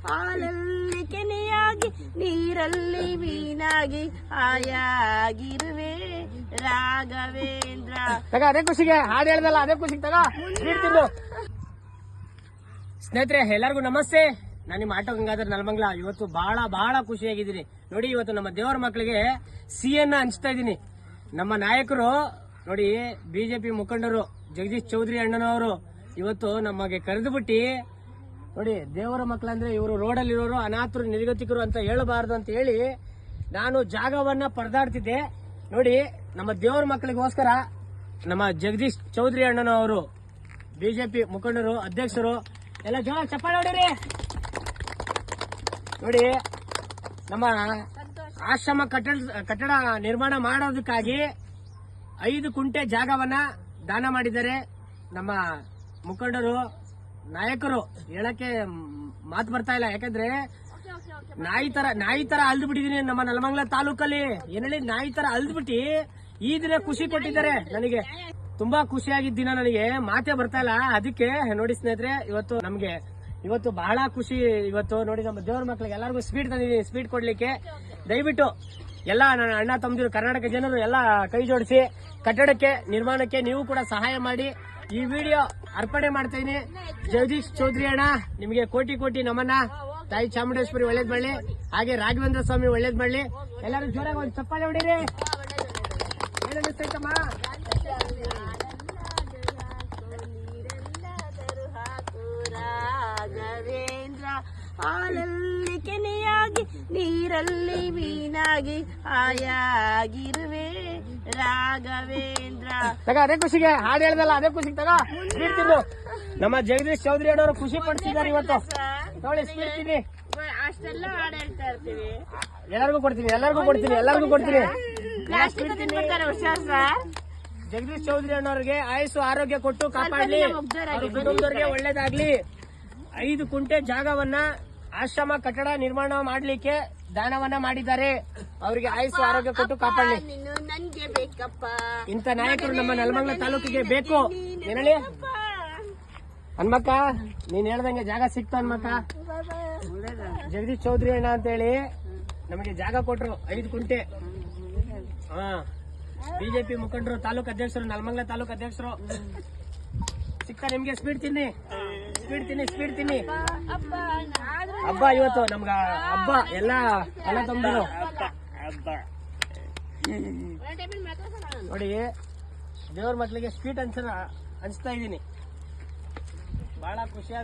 ಹಾಲಲ್ಲಿ ಕೆನೆಯಾಗಿ ನೀರಲ್ಲಿ ಮೀನಾಗಿ ಹಾಯಾಗಿರುವೆ ರಾಘವೇಂದ್ರ. ಅದೇ ಖುಷಿಗೆ ಹಾಡು ಹೇಳ್ದಲ್ಲ, ಅದೇ ಖುಷಿಗೆ ತಗೋ. ಸ್ನೇಹಿತರೆ ಎಲ್ಲರಿಗೂ ನಮಸ್ತೆ. ನಾನು ನಿಮ್ಮ ಆಟೋ ಗಂಗಾಧರ್ ನಲಮಂಗಲ. ಇವತ್ತು ಬಹಳ ಖುಷಿಯಾಗಿದ್ದೀನಿ ನೋಡಿ. ಇವತ್ತು ನಮ್ಮ ದೇವರ ಮಕ್ಕಳಿಗೆ ಸಿಹಿಯನ್ನ ಹಂಚ್ತಾ ಇದ್ದೀನಿ. ನಮ್ಮ ನಾಯಕರು ನೋಡಿ, ಬಿಜೆಪಿ ಮುಖಂಡರು ಜಗದೀಶ್ ಚೌಧರಿ ಅಣ್ಣನವರು ಇವತ್ತು ನಮಗೆ ಕರೆದು ಬಿಟ್ಟು ನೋಡಿ, ದೇವರ ಮಕ್ಕಳಂದ್ರೆ ಇವರು ರೋಡಲ್ಲಿರೋರು ಅನಾಥರು ನಿರ್ಗತಿಕರು ಅಂತ ಹೇಳಬಾರ್ದು ಅಂತ ಹೇಳಿ ನಾನು ಜಾಗವನ್ನ ಪರದಾಡ್ತಿದ್ದೆ. ನೋಡಿ, ನಮ್ಮ ದೇವರ ಮಕ್ಕಳಿಗೋಸ್ಕರ ನಮ್ಮ ಜಗದೀಶ್ ಚೌಧರಿ ಅಣ್ಣನವರು ಬಿಜೆಪಿ ಮುಖಂಡರು ಅಧ್ಯಕ್ಷರು ಎಲ್ಲ ಜೋರ ಚಪ್ಪಾಳೆ ಹೊಡೀರಿ. ನೋಡಿ, ನಮ್ಮ ಆಶ್ರಮ ಕಟ್ಟಡ ನಿರ್ಮಾಣ ಮಾಡೋದಕ್ಕಾಗಿ 5 ಕುಂಟೆ ಜಾಗವನ್ನ ದಾನ ಮಾಡಿದ್ದಾರೆ ನಮ್ಮ ಮುಖಂಡರು, ನಾಯಕರು. ಹೇಳಕ್ಕೆ ಮಾತು ಬರ್ತಾ ಇಲ್ಲ, ಯಾಕಂದ್ರೆ ನಾಯಿ ತರ ಅಲ್ದು ಬಿಟ್ಟಿದೀನಿ ನಮ್ಮ ನಲಮಂಗಲ ತಾಲೂಕಲ್ಲಿ. ಏನೇಳಿ ನಾಯಿ ತರ ಅಲ್ದು ಬಿಟ್ಟು ಈ ದಿನ ಖುಷಿ ಕೊಟ್ಟಿದ್ದಾರೆ. ನನಗೆ ತುಂಬಾ ಖುಷಿಯಾಗಿದ್ದ ದಿನ, ನನಗೆ ಮಾತೇ ಬರ್ತಾ ಇಲ್ಲ. ಅದಕ್ಕೆ ನೋಡಿ ಸ್ನೇಹಿತರೆ, ಇವತ್ತು ಬಹಳ ಖುಷಿ. ಇವತ್ತು ನೋಡಿ, ನಮ್ಮ ದೇವರ ಮಕ್ಕಳಿಗೆ ಎಲ್ಲರಿಗೂ ಸ್ವೀಟ್ ತಂದಿದ್ದೀನಿ. ಸ್ವೀಟ್ ಕೊಡ್ಲಿಕ್ಕೆ ದಯವಿಟ್ಟು ಎಲ್ಲ ನನ್ನ ಅಣ್ಣ ತಮ್ಮದಿರು, ಕರ್ನಾಟಕ ಜನರು ಎಲ್ಲ ಕೈ ಜೋಡಿಸಿ ಕಟ್ಟಡಕ್ಕೆ ನಿರ್ಮಾಣಕ್ಕೆ ನೀವು ಕೂಡ ಸಹಾಯ ಮಾಡಿ. ಈ ವಿಡಿಯೋ ಅರ್ಪಣೆ ಮಾಡ್ತಾ ಇದೀನಿ. ಜಗದೀಶ್ ಚೌಧರಿ ಅಣ್ಣ, ನಿಮಗೆ ಕೋಟಿ ನಮನ. ತಾಯಿ ಚಾಮುಂಡೇಶ್ವರಿ ಒಳ್ಳೇದ್ ಮಾಡಲಿ, ಹಾಗೆ ರಾಘವೇಂದ್ರ ಸ್ವಾಮಿ ಒಳ್ಳೇದ್ ಮಾಡಲಿ. ಎಲ್ಲರೂ ಜೋರಾಗಿ ಒಂದು ಚಪ್ಪಾಳೆ ಹೊಡೀರಿ. ಏನನ್ನಿಸ್ತೈತಮ್ಮ? ರಾಘವೇಂದ್ರ ಹಾಲಲ್ಲಿ ಕೆನೆಯಾಗಿ ನೀರಲ್ಲಿ ಮೀನಾಗಿ ಹಾಯಾಗಿರುವೆ ರಾಘವೇಂದ್ರ. ಅದೇ ಖುಷಿಗೆ ಹಾಡು ಹೇಳ್ದಲ್ಲ, ಅದೇ ಖುಷಿಗೆ ತಗೋ. ನಮ್ಮ ಜಗದೀಶ್ ಚೌಧರಿ ಅವರು ಖುಷಿ ಪಡಿಸಿದ್ದಾರೆ ಇವತ್ತು. ನೋಡಿ, ಸ್ವೀಟ್ ತಿನ್ನಿ. ಅಷ್ಟೆಲ್ಲ ಹಾಡು ಹೇಳ್ತಾ ಇರ್ತೀವಿ. ಎಲ್ಲರಿಗೂ ಕೊಡ್ತೀನಿ. ಜಗದೀಶ್ ಚೌಧರಿ ಅಣ್ಣವ್ರಿಗೆ ಆಯುಸ್ಸು ಆರೋಗ್ಯ ಕೊಟ್ಟು ಕಾಪಾಡಲಿ, ಕುಟುಂಬದವರಿಗೆ ಒಳ್ಳೇದಾಗ್ಲಿ. 5 ಕುಂಟೆ ಜಾಗವನ್ನ ಆಶ್ರಮ ಕಟ್ಟಡ ನಿರ್ಮಾಣ ಮಾಡ್ಲಿಕ್ಕೆ ದಾನವನ್ನ ಮಾಡಿದ್ದಾರೆ. ಅವರಿಗೆ ಆಯುಸ್ಸು ಆರೋಗ್ಯ ಕೊಟ್ಟು ಕಾಪಾಡಲಿ. ನನ್ಗೆ ಬೇಕಪ್ಪ ಇಂಥ ನಾಯಕರು ನಮ್ಮ ನಲಮಂಗಲ ತಾಲೂಕಿಗೆ ಬೇಕು. ಏನೇಳಿ ಹನ್ಮಕ್ಕ, ನೀನ್ ಹೇಳ್ದಂಗೆ ಜಾಗ ಸಿಕ್ತು ಹನ್ಮಕ್ಕ. ಜಗದೀಶ್ ಚೌಧರಿ ಅಣ್ಣ ಅಂತ ಹೇಳಿ ನಮಗೆ ಜಾಗ ಕೊಟ್ರು 5 ಕುಂಟೆ. ಬಿಜೆಪಿ ಮುಖಂಡರು, ತಾಲೂಕು ಅಧ್ಯಕ್ಷರು, ನಲಮಂಗಲ ತಾಲೂಕು ಅಧ್ಯಕ್ಷರು. ಸಿಕ್ಕ ನಿಮ್ಗೆ ಸ್ವೀಟ್ ತಿನ್ನಿ. ಹಬ್ಬ ಇವತ್ತು ನಮ್ಗ, ಹಬ್ಬ ಎಲ್ಲ ತಂದರು. ನೋಡಿ, ದೇವ್ರ ಮಕ್ಕಳಿಗೆ ಸ್ವೀಟ್ ಹಂಚ್ತಾ ಇದ್ದೀನಿ. ಬಹಳ ಖುಷಿಯಾದ